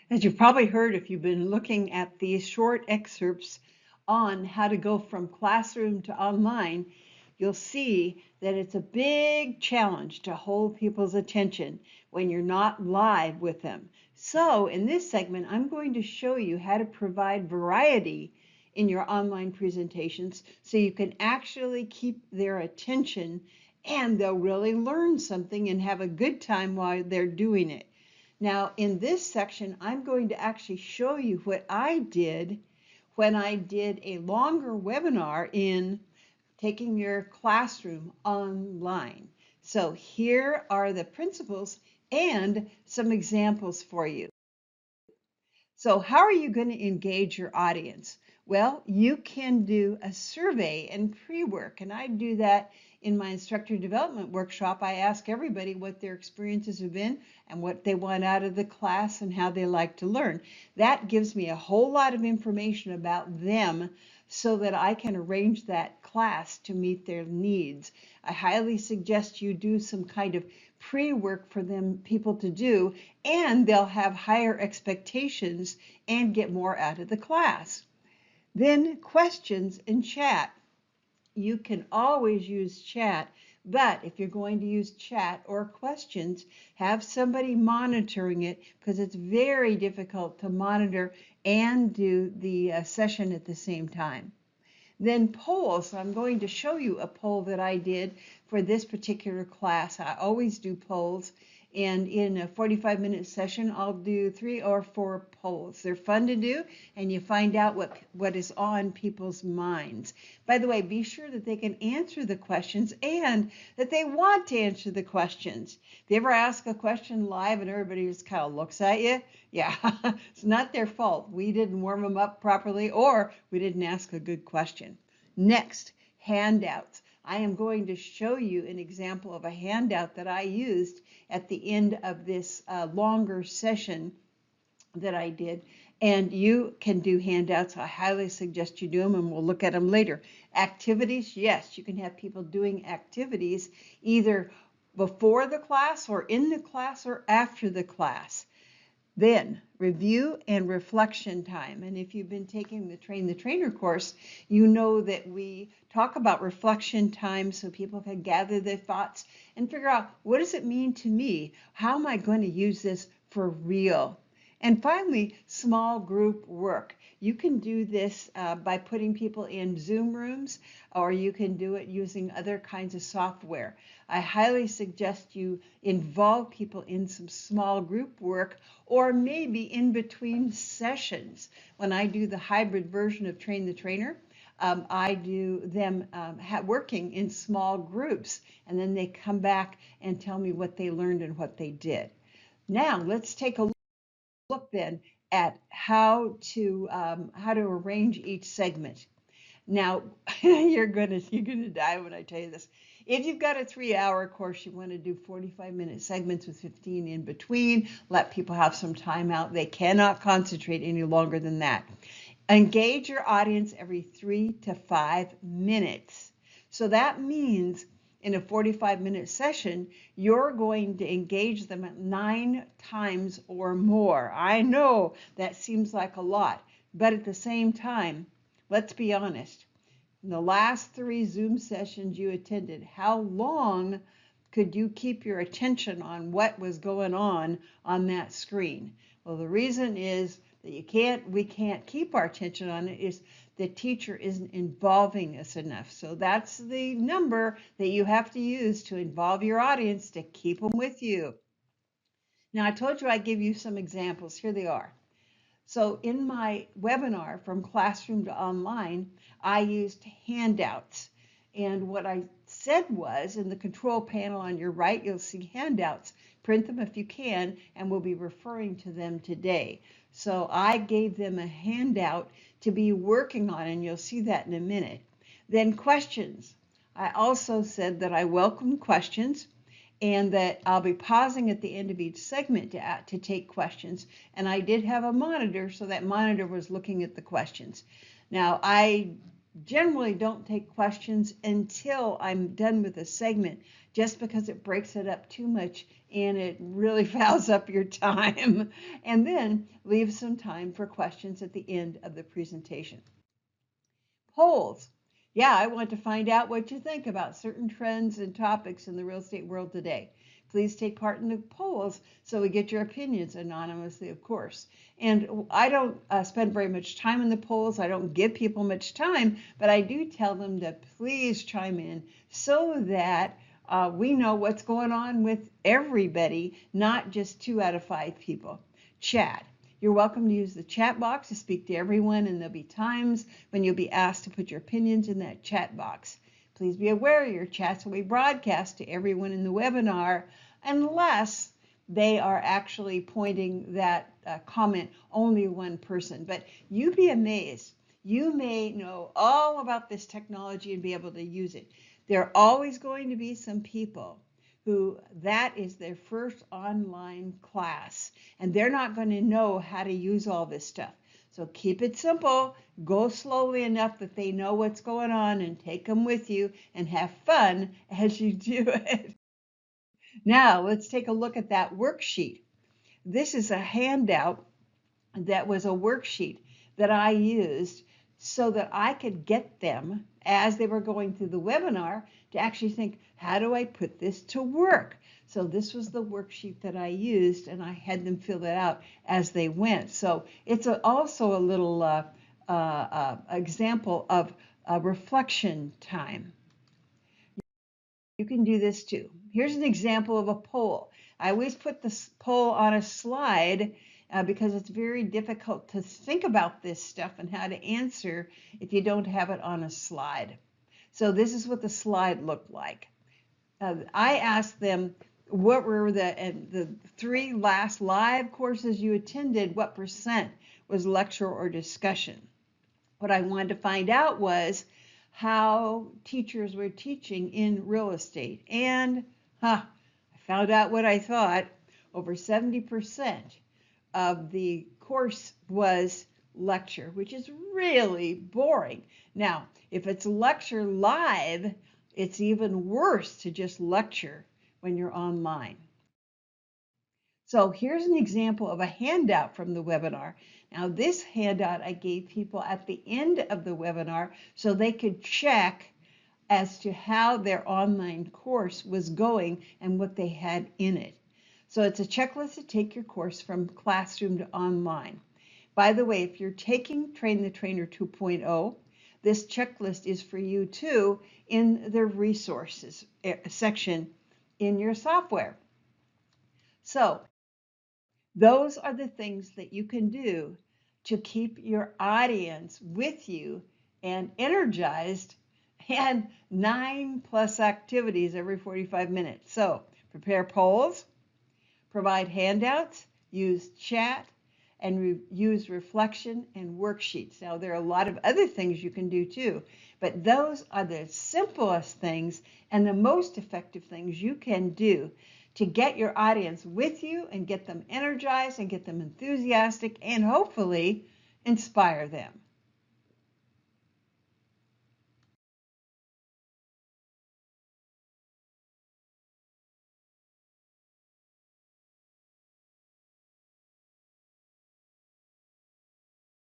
As you've probably heard if you've been looking at these short excerpts on how to go from classroom to online, you'll see that it's a big challenge to hold people's attention when you're not live with them. So in this segment, I'm going to show you how to provide variety in your online presentations so you can actually keep their attention and they'll really learn something and have a good time while they're doing it. Now, in this section, I'm going to actually show you what I did when I did a longer webinar in taking your classroom online. So here are the principles and some examples for you. So how are you going to engage your audience? Well, you can do a survey and pre-work, and I do that in my instructor development workshop. I ask everybody what their experiences have been and what they want out of the class and how they like to learn. That gives me a whole lot of information about them so that I can arrange that class to meet their needs. I highly suggest you do some kind of pre-work for them people to do, and they'll have higher expectations and get more out of the class. Then questions and chat. You can always use chat, but if you're going to use chat or questions, have somebody monitoring it because it's very difficult to monitor and do the session at the same time. Then polls. I'm going to show you a poll that I did for this particular class. I always do polls, and in a 45-minute session, I'll do 3 or 4 polls. They're fun to do, and you find out what is on people's minds. By the way, be sure that they can answer the questions and that they want to answer the questions. If you ever ask a question live and everybody just kind of looks at you, yeah, it's not their fault. We didn't warm them up properly or we didn't ask a good question. Next, handouts. I am going to show you an example of a handout that I used at the end of this longer session that I did. And you can do handouts. I highly suggest you do them, and we'll look at them later. Activities, yes, you can have people doing activities either before the class or in the class or after the class. Then review and reflection time. And if you've been taking the Train the Trainer course, you know that we talk about reflection time so people can gather their thoughts and figure out, what does it mean to me? How am I going to use this for real? And finally, small group work. You can do this by putting people in Zoom rooms, or you can do it using other kinds of software. I highly suggest you involve people in some small group work, or maybe in between sessions. When I do the hybrid version of Train the Trainer, I do them working in small groups, and then they come back and tell me what they learned and what they did. Now let's take a look then at how to arrange each segment. Now you're gonna die when I tell you this. If you've got a 3-hour course, you want to do 45-minute segments with 15 in between. Let people have some time out. They cannot concentrate any longer than that. Engage your audience every 3 to 5 minutes. So that means in a 45-minute session, you're going to engage them 9 times or more. I know that seems like a lot, but at the same time, let's be honest. In the last 3 Zoom sessions you attended, how long could you keep your attention on what was going on that screen? Well, the reason is that we can't keep our attention on it is the teacher isn't involving us enough. So that's the number that you have to use to involve your audience to keep them with you. Now, I told you I'd give you some examples. Here they are. So in my webinar from classroom to online, I used handouts. And what I said was, in the control panel on your right, you'll see handouts. Print them if you can, and we'll be referring to them today. So I gave them a handout to be working on, and you'll see that in a minute. Then questions. I also said that I welcome questions, and that I'll be pausing at the end of each segment to take questions. And I did have a monitor, so that monitor was looking at the questions. Now, I generally don't take questions until I'm done with a segment just because it breaks it up too much and it really fouls up your time. And then leave some time for questions at the end of the presentation. Polls. Yeah, I want to find out what you think about certain trends and topics in the real estate world today. Please take part in the polls so we get your opinions anonymously, of course. And I don't spend very much time in the polls. I don't give people much time, but I do tell them to please chime in so that we know what's going on with everybody, not just 2 out of 5 people. Chat. You're welcome to use the chat box to speak to everyone, and there'll be times when you'll be asked to put your opinions in that chat box. Please be aware your chats will be broadcast to everyone in the webinar unless they are actually pointing that comment only one person. But you'd be amazed. You may know all about this technology and be able to use it. There are always going to be some people who that is their first online class, and they're not going to know how to use all this stuff. So keep it simple, go slowly enough that they know what's going on, and take them with you and have fun as you do it. Now let's take a look at that worksheet. This is a handout that was a worksheet that I used so that I could get them as they were going through the webinar to actually think, how do I put this to work? So this was the worksheet that I used, and I had them fill it out as they went. So it's also a little example of reflection time. You can do this too. Here's an example of a poll. I always put this poll on a slide because it's very difficult to think about this stuff and how to answer if you don't have it on a slide. So this is what the slide looked like. I asked them what were the 3 last live courses you attended, what percent was lecture or discussion. What I wanted to find out was how teachers were teaching in real estate. And I found out what I thought. Over 70% of the course was lecture, which is really boring. Now, if it's lecture live, it's even worse to just lecture when you're online. So here's an example of a handout from the webinar. Now this handout I gave people at the end of the webinar so they could check as to how their online course was going and what they had in it. So it's a checklist to take your course from classroom to online. By the way, if you're taking Train the Trainer 2.0, this checklist is for you too in the resources section in your software. So those are the things that you can do to keep your audience with you and energized, and 9+ activities every 45 minutes. So prepare polls, provide handouts, use chat, and use reflection and worksheets. Now there are a lot of other things you can do too, but those are the simplest things and the most effective things you can do to get your audience with you and get them energized and get them enthusiastic and hopefully inspire them.